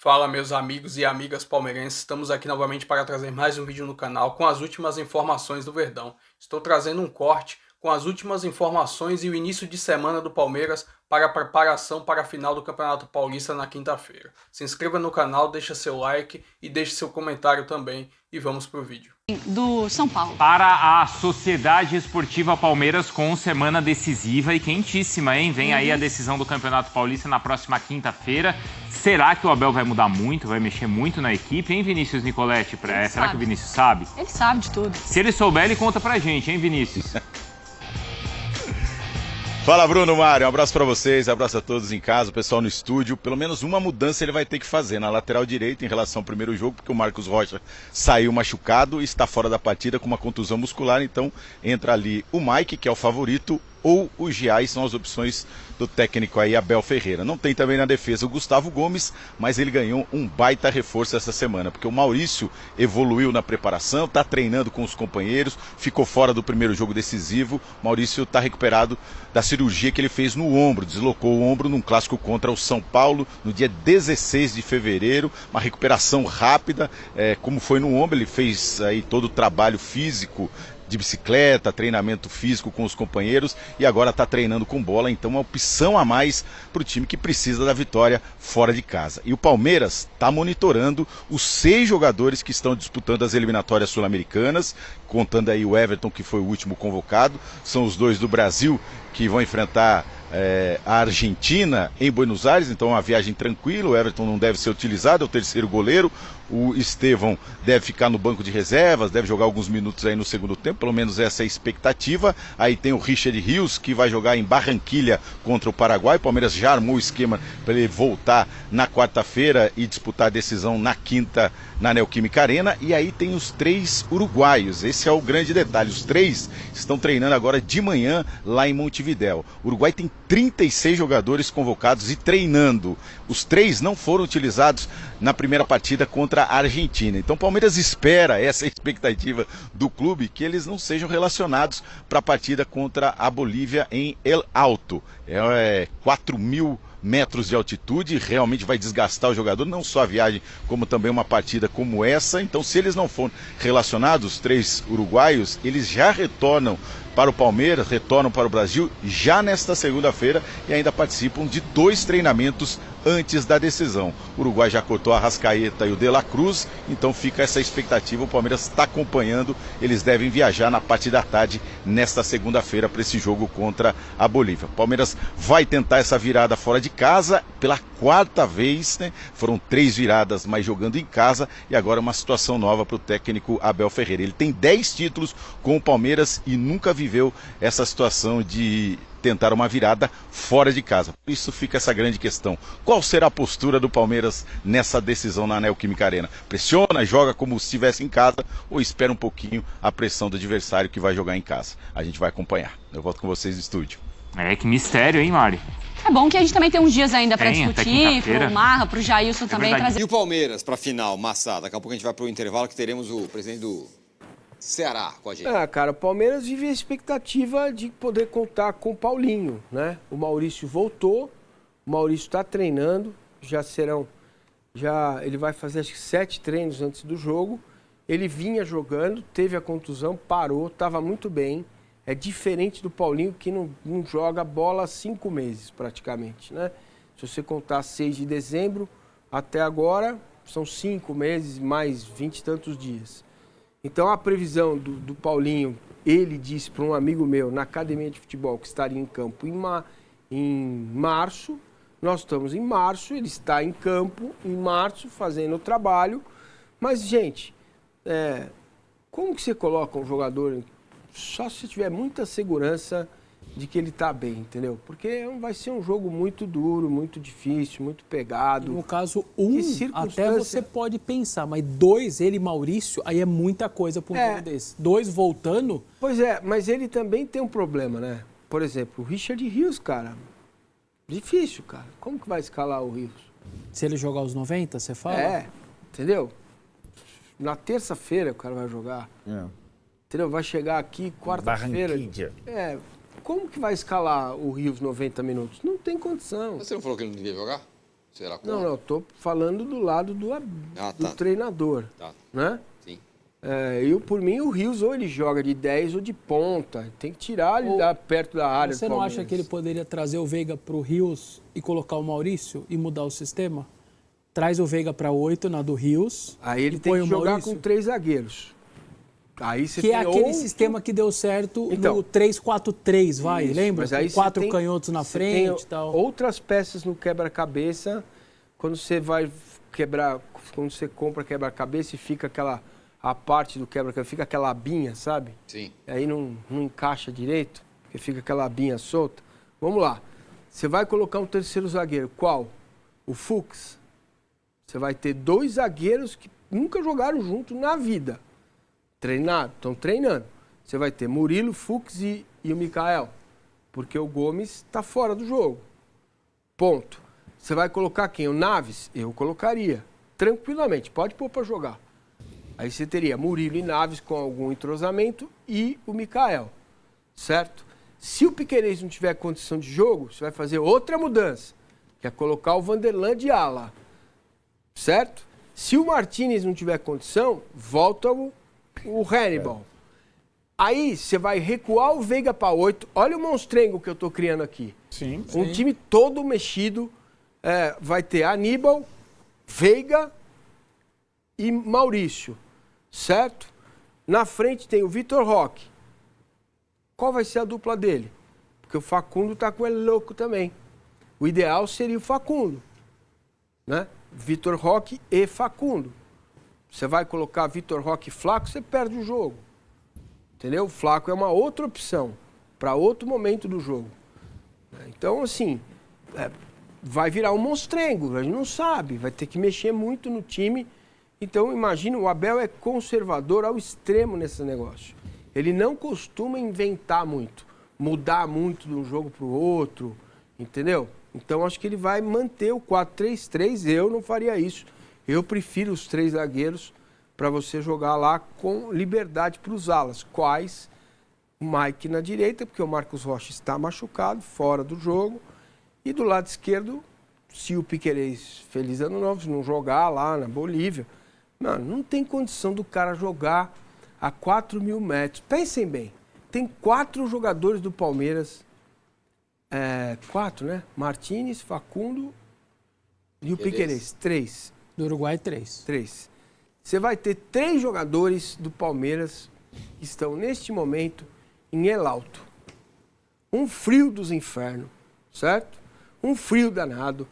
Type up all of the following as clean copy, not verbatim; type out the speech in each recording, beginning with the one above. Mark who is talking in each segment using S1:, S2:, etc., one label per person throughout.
S1: Fala, meus amigos e amigas palmeirenses, estamos aqui novamente para trazer mais um vídeo no canal com as últimas informações do Verdão. Estou trazendo um corte com as últimas informações e o início de semana do Palmeiras para a preparação para a final do Campeonato Paulista na quinta-feira. Se inscreva no canal, deixa seu like e deixe seu comentário também e vamos pro vídeo.
S2: Do São Paulo.
S3: Para a Sociedade Esportiva Palmeiras com semana decisiva e quentíssima, hein? Vem aí a decisão do Campeonato Paulista na próxima quinta-feira. Será que o Abel vai mudar muito, vai mexer muito na equipe, hein, Vinícius Nicoletti? Será que o Vinícius sabe?
S2: Ele sabe de tudo.
S3: Se ele souber, ele conta pra gente, hein, Vinícius?
S4: Fala, Bruno, Mário, um abraço pra vocês, abraço a todos em casa, o pessoal no estúdio. Pelo menos uma mudança ele vai ter que fazer na lateral direita em relação ao primeiro jogo, porque o Marcos Rocha saiu machucado e está fora da partida com uma contusão muscular, então entra ali o Mike, que é o favorito, ou o Giai, são as opções do técnico aí, Abel Ferreira. Não tem também na defesa o Gustavo Gomes, mas ele ganhou um baita reforço essa semana, porque o Maurício evoluiu na preparação, está treinando com os companheiros, ficou fora do primeiro jogo decisivo. Maurício está recuperado da cirurgia que ele fez no ombro, deslocou o ombro num clássico contra o São Paulo no dia 16 de fevereiro, uma recuperação rápida, como foi no ombro, ele fez aí todo o trabalho físico, de bicicleta, treinamento físico com os companheiros e agora está treinando com bola, então uma opção a mais para o time que precisa da vitória fora de casa. E o Palmeiras está monitorando os 6 jogadores que estão disputando as eliminatórias sul-americanas, contando aí o Everton, que foi o último convocado, são os 2 do Brasil que vão enfrentar a Argentina em Buenos Aires, então uma viagem tranquila, o Everton não deve ser utilizado, é o terceiro goleiro, o Estevão deve ficar no banco de reservas, deve jogar alguns minutos aí no segundo tempo, pelo menos essa é a expectativa. Aí tem o Richard Rios, que vai jogar em Barranquilha contra o Paraguai, o Palmeiras já armou o esquema para ele voltar na quarta-feira e disputar a decisão na quinta na Neoquímica Arena. E aí tem os 3 uruguaios, esse é o grande detalhe, os 3 estão treinando agora de manhã lá em Montevidéu. O Uruguai tem 36 jogadores convocados e treinando. Os 3 não foram utilizados na primeira partida contra a Argentina. Então o Palmeiras espera, essa expectativa do clube, que eles não sejam relacionados para a partida contra a Bolívia em El Alto. 4.000 metros de altitude, realmente vai desgastar o jogador, não só a viagem, como também uma partida como essa. Então, se eles não forem relacionados, os 3 uruguaios, eles já retornam para o Palmeiras, retornam para o Brasil já nesta segunda-feira e ainda participam de 2 treinamentos antes da decisão. O Uruguai já cortou a Arrascaeta e o De La Cruz, então fica essa expectativa, o Palmeiras está acompanhando, eles devem viajar na parte da tarde nesta segunda-feira para esse jogo contra a Bolívia. O Palmeiras vai tentar essa virada fora de casa pela 4ª vez, né? Foram 3 viradas, mas jogando em casa, e agora uma situação nova para o técnico Abel Ferreira. Ele tem 10 títulos com o Palmeiras e nunca viveu essa situação de tentar uma virada fora de casa. Por isso fica essa grande questão. Qual será a postura do Palmeiras nessa decisão na Neoquímica Arena? Pressiona, joga como se estivesse em casa ou espera um pouquinho a pressão do adversário que vai jogar em casa? A gente vai acompanhar. Eu volto com vocês no estúdio.
S3: Que mistério, hein, Mari?
S2: É bom que a gente também tem uns dias ainda para discutir, pro Marra, pro Jailson também
S3: verdade.
S2: trazer.
S5: E o Palmeiras para final, Massa? Daqui a pouco a gente vai pro intervalo que teremos o presidente do Ceará com a gente.
S6: Cara, o Palmeiras vive a expectativa de poder contar com o Paulinho, né? O Maurício voltou, o Maurício está treinando, ele vai fazer acho que 7 treinos antes do jogo. Ele vinha jogando, teve a contusão, parou, estava muito bem. É diferente do Paulinho, que não joga bola há 5 meses praticamente, né? Se você contar 6 de dezembro até agora, são 5 meses mais 20 e tantos dias. Então a previsão do Paulinho, ele disse para um amigo meu na academia de futebol que estaria em campo em março. Nós estamos em março, ele está em campo em março fazendo o trabalho. Mas, gente, como que você coloca um jogador só se tiver muita segurança de que ele está bem, entendeu? Porque vai ser um jogo muito duro, muito difícil, muito pegado.
S7: No caso, até você pode pensar, mas 2, ele e Maurício, aí é muita coisa para um jogo desse. 2 voltando...
S6: Pois é, mas ele também tem um problema, né? Por exemplo, o Richard Rios, cara, difícil, cara. Como que vai escalar o Rios?
S7: Se ele jogar os 90, você fala?
S6: Entendeu? Na terça-feira o cara vai jogar. Entendeu? Vai chegar aqui quarta-feira. Como que vai escalar o Rios 90 minutos? Não tem condição.
S5: Você não falou que ele não devia jogar? Será que...
S6: Não, eu tô falando do lado do treinador, né?
S5: Sim.
S6: Por mim, o Rios ou ele joga de 10 ou de ponta. Tem que tirar ele lá perto da área.
S7: Você não acha que ele poderia trazer o Veiga para o Rios e colocar o Maurício e mudar o sistema? Traz o Veiga para 8 na do Rios.
S6: Aí ele tem que jogar com 3 zagueiros. Aí você
S7: que
S6: tem
S7: é aquele sistema que deu certo no 3-4-3, vai, isso, lembra?
S6: Mas aí
S7: com 4 canhotos na frente e tal.
S6: Outras peças no quebra-cabeça, quando você vai quebrar, quando você compra quebra-cabeça e fica a parte do quebra-cabeça, fica aquela abinha, sabe?
S5: Sim.
S6: Aí não encaixa direito, porque fica aquela abinha solta. Vamos lá. Você vai colocar um terceiro zagueiro. Qual? O Fux. Você vai ter 2 zagueiros que nunca jogaram junto na vida. Estão treinando. Você vai ter Murilo, Fux e o Mikael. Porque o Gomes está fora do jogo. Ponto. Você vai colocar quem? O Naves? Eu colocaria. Tranquilamente. Pode pôr para jogar. Aí você teria Murilo e Naves com algum entrosamento e o Mikael. Certo? Se o Piquerez não tiver condição de jogo, você vai fazer outra mudança. Que é colocar o Vanderlan de ala. Certo? Se o Martínez não tiver condição, volta o Hannibal. Aí você vai recuar o Veiga para 8. Olha o monstrengo que eu estou criando aqui.
S8: Sim.
S6: Um time todo mexido. Vai ter Aníbal, Veiga e Maurício. Certo? Na frente tem o Vitor Roque. Qual vai ser a dupla dele? Porque o Facundo está com ele louco também. O ideal seria o Facundo. Né? Vitor Roque e Facundo. Você vai colocar Vitor Roque e Flaco, você perde o jogo. Entendeu? O Flaco é uma outra opção para outro momento do jogo. Então, assim, vai virar um monstrengo, a gente não sabe, vai ter que mexer muito no time. Então, imagina, o Abel é conservador ao extremo nesse negócio. Ele não costuma inventar muito, mudar muito de um jogo para o outro, entendeu? Então, acho que ele vai manter o 4-3-3, eu não faria isso. Eu prefiro os 3 zagueiros para você jogar lá com liberdade para os alas. Quais? O Mike na direita, porque o Marcos Rocha está machucado, fora do jogo. E do lado esquerdo, se o Piquerez, feliz ano novo, não jogar lá na Bolívia, não tem condição do cara jogar a 4.000 metros. Pensem bem, tem 4 jogadores do Palmeiras, 4, né? Martínez, Facundo e o Piquerez, 3.
S7: Do Uruguai, 3.
S6: 3. Você vai ter 3 jogadores do Palmeiras que estão, neste momento, em El Alto. Um frio dos infernos, certo? Um frio danado.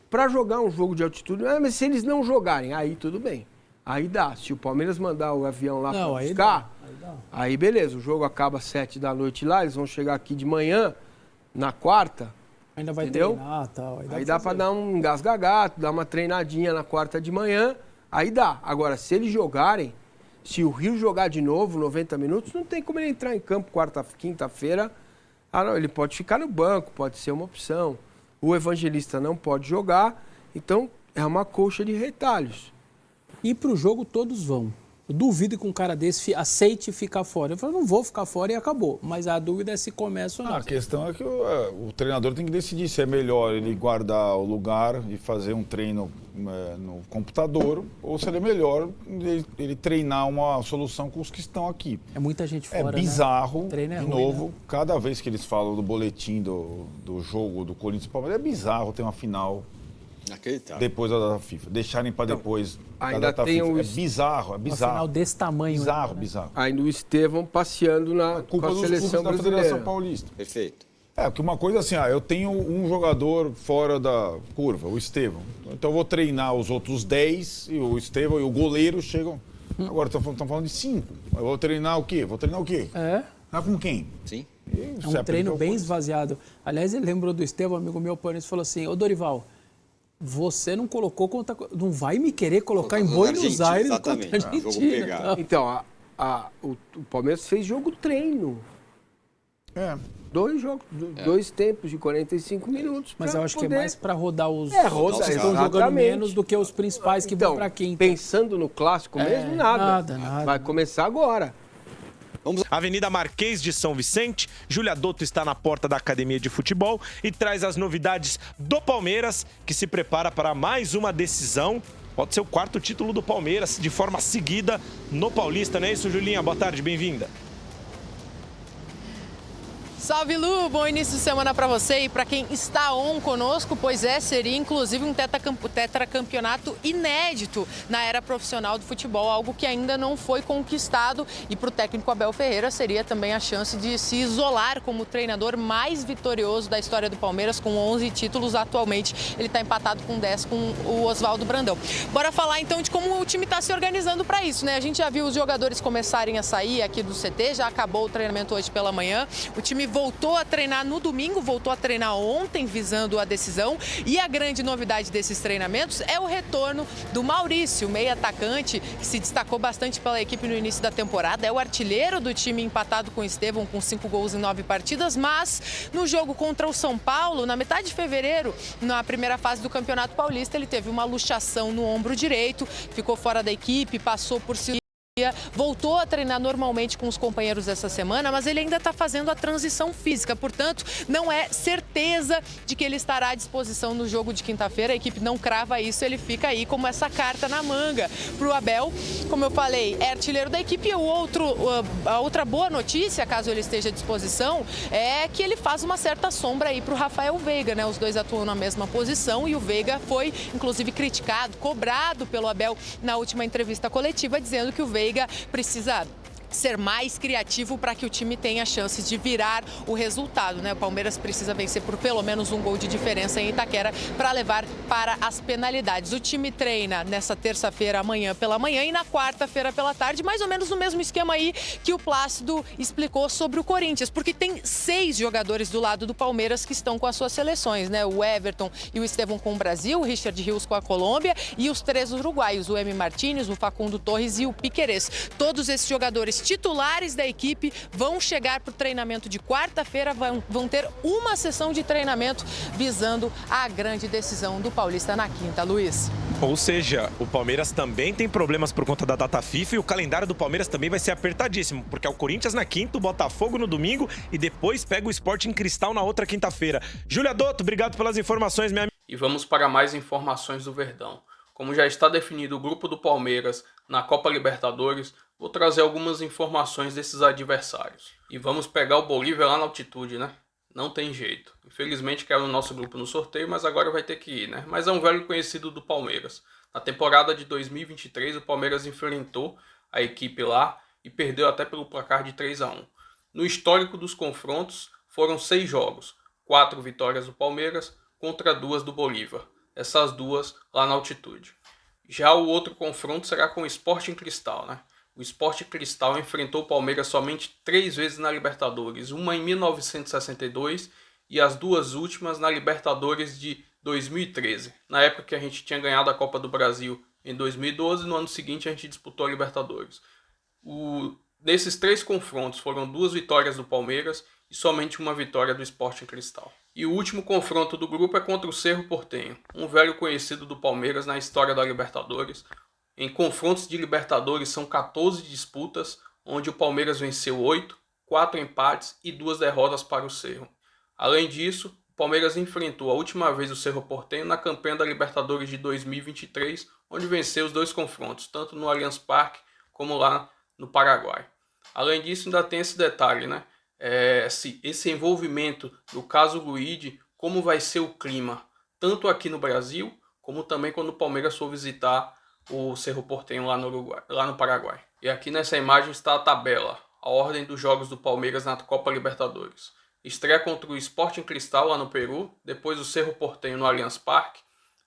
S6: Para jogar um jogo de altitude, mas se eles não jogarem, aí tudo bem. Aí dá. Se o Palmeiras mandar o avião lá para buscar, aí beleza. O jogo acaba às 7 da noite lá, eles vão chegar aqui de manhã, na quarta.
S7: Ainda vai
S6: entendeu?
S7: Treinar, tal.
S6: Aí dá para dar um engasgagato, dar uma treinadinha na quarta de manhã, aí dá. Agora, se eles jogarem, se o Rio jogar de novo 90 minutos, não tem como ele entrar em campo quinta-feira. Não, ele pode ficar no banco, pode ser uma opção. O Evangelista não pode jogar, então é uma coxa de retalhos.
S7: E para o jogo todos vão. Eu duvido que um cara desse aceite ficar fora. Eu falo, não vou ficar fora e acabou. Mas a dúvida é se começa ou não.
S8: A questão é que o treinador tem que decidir se é melhor ele guardar o lugar e fazer um treino no computador ou se é melhor ele treinar uma solução com os que estão aqui.
S7: É muita gente fora,
S8: É bizarro,
S7: né?
S8: de novo, né? Cada vez que eles falam do boletim do jogo do Corinthians e Palmeiras, é bizarro ter uma final depois da data FIFA. Deixarem para depois da data FIFA. É bizarro, é bizarro.
S7: Uma final desse tamanho.
S8: Bizarro,
S7: né?
S8: bizarro.
S6: Ainda o Estevão passeando com a seleção
S8: da Federação Paulista.
S5: Perfeito.
S8: Porque uma coisa assim, eu tenho um jogador fora da curva, o Estevão. Então eu vou treinar os outros 10 e o Estevão e o goleiro chegam. Agora estão falando de 5. Eu vou treinar o quê? Com quem?
S5: Sim.
S7: É um treino bem esvaziado. Aliás, ele lembrou do Estevão, amigo meu, e falou assim, ô Dorival, você não colocou contra... Não vai me querer colocar em Buenos Aires contra a Argentina.
S6: Então, o Palmeiras fez jogo treino. 2 jogos, 2 tempos de 45 minutos.
S7: Mas eu acho que é mais para rodar os...
S6: Rodar,
S7: que estão jogando menos do que os principais que vão para quinta.
S6: Pensando no clássico mesmo, nada. Vai começar agora.
S9: Avenida Marquês de São Vicente, Júlia Dotto está na porta da Academia de Futebol e traz as novidades do Palmeiras, que se prepara para mais uma decisão. Pode ser o 4º título do Palmeiras de forma seguida no Paulista, não é isso, Julinha? Boa tarde, bem-vinda.
S10: Salve, Lu! Bom início de semana para você e para quem está on conosco, pois seria inclusive um tetracampeonato inédito na era profissional do futebol, algo que ainda não foi conquistado, e para o técnico Abel Ferreira seria também a chance de se isolar como o treinador mais vitorioso da história do Palmeiras, com 11 títulos. Atualmente ele está empatado com 10 com o Oswaldo Brandão. Bora falar então de como o time está se organizando para isso, né? A gente já viu os jogadores começarem a sair aqui do CT, já acabou o treinamento hoje pela manhã, o time voltou a treinar no domingo, voltou a treinar ontem visando a decisão, e a grande novidade desses treinamentos é o retorno do Maurício, meio atacante, que se destacou bastante pela equipe no início da temporada, é o artilheiro do time, empatado com o Estevão com 5 gols em 9 partidas, mas no jogo contra o São Paulo, na metade de fevereiro, na primeira fase do Campeonato Paulista, ele teve uma luxação no ombro direito, ficou fora da equipe, passou por voltou a treinar normalmente com os companheiros essa semana, mas ele ainda está fazendo a transição física, portanto, não é certeza de que ele estará à disposição no jogo de quinta-feira. A equipe não crava isso, ele fica aí como essa carta na manga para o Abel. Como eu falei, é artilheiro da equipe, e a outra boa notícia, caso ele esteja à disposição, é que ele faz uma certa sombra aí para o Rafael Veiga, né? Os dois atuam na mesma posição e o Veiga foi, inclusive, criticado, cobrado pelo Abel na última entrevista coletiva, dizendo que o Veiga precisa ser mais criativo para que o time tenha chances de virar o resultado, né? O Palmeiras precisa vencer por pelo menos um gol de diferença em Itaquera para levar para as penalidades. O time treina nessa terça-feira, amanhã pela manhã, e na quarta-feira pela tarde, mais ou menos no mesmo esquema aí que o Plácido explicou sobre o Corinthians, porque tem 6 jogadores do lado do Palmeiras que estão com as suas seleções, né? O Everton e o Estevão com o Brasil, o Richard Rios com a Colômbia e os 3 uruguaios, o Emi Martínez, o Facundo Torres e o Piquerez. Todos esses jogadores titulares da equipe vão chegar para o treinamento de quarta-feira, vão ter uma sessão de treinamento visando a grande decisão do Paulista na quinta, Luiz.
S9: Ou seja, o Palmeiras também tem problemas por conta da data FIFA, e o calendário do Palmeiras também vai ser apertadíssimo, porque é o Corinthians na quinta, o Botafogo no domingo e depois pega o Sporting Cristal na outra quinta-feira. Júlia Dotto, obrigado pelas informações, minha amiga.
S1: E vamos para mais informações do Verdão. Como já está definido o grupo do Palmeiras na Copa Libertadores, vou trazer algumas informações desses adversários. E vamos pegar o Bolívia lá na altitude, né? Não tem jeito. Infelizmente caiu no nosso grupo no sorteio, mas agora vai ter que ir, né? Mas é um velho conhecido do Palmeiras. Na temporada de 2023, o Palmeiras enfrentou a equipe lá e perdeu até pelo placar de 3-1. No histórico dos confrontos, foram 6 jogos. 4 vitórias do Palmeiras contra 2 do Bolívar. Essas 2 lá na altitude. Já o outro confronto será com o Sporting Cristal, né? O Sporting Cristal enfrentou o Palmeiras somente 3 vezes na Libertadores, uma em 1962 e as 2 últimas na Libertadores de 2013. Na época que a gente tinha ganhado a Copa do Brasil em 2012, no ano seguinte a gente disputou a Libertadores. Nesses 3 confrontos foram 2 vitórias do Palmeiras e somente uma vitória do Sporting Cristal. E o último confronto do grupo é contra o Cerro Porteño, um velho conhecido do Palmeiras na história da Libertadores. Em confrontos de Libertadores são 14 disputas, onde o Palmeiras venceu 8, 4 empates e 2 derrotas para o Cerro. Além disso, o Palmeiras enfrentou a última vez o Cerro Porteño na campanha da Libertadores de 2023, onde venceu os 2 confrontos, tanto no Allianz Parque como lá no Paraguai. Além disso, ainda tem esse detalhe, né? Esse envolvimento do caso Luigi, como vai ser o clima, tanto aqui no Brasil, como também quando o Palmeiras for visitar o Cerro Porteño lá no Paraguai. E aqui nessa imagem está a tabela, a ordem dos jogos do Palmeiras na Copa Libertadores. Estreia contra o Sporting Cristal lá no Peru, depois o Cerro Porteño no Allianz Parque,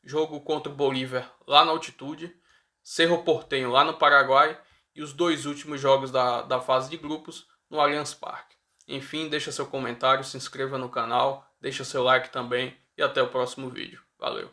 S1: jogo contra o Bolívar lá na altitude, Cerro Porteño lá no Paraguai e os 2 últimos jogos da fase de grupos no Allianz Parque. Enfim, deixa seu comentário, se inscreva no canal, deixa seu like também e até o próximo vídeo. Valeu!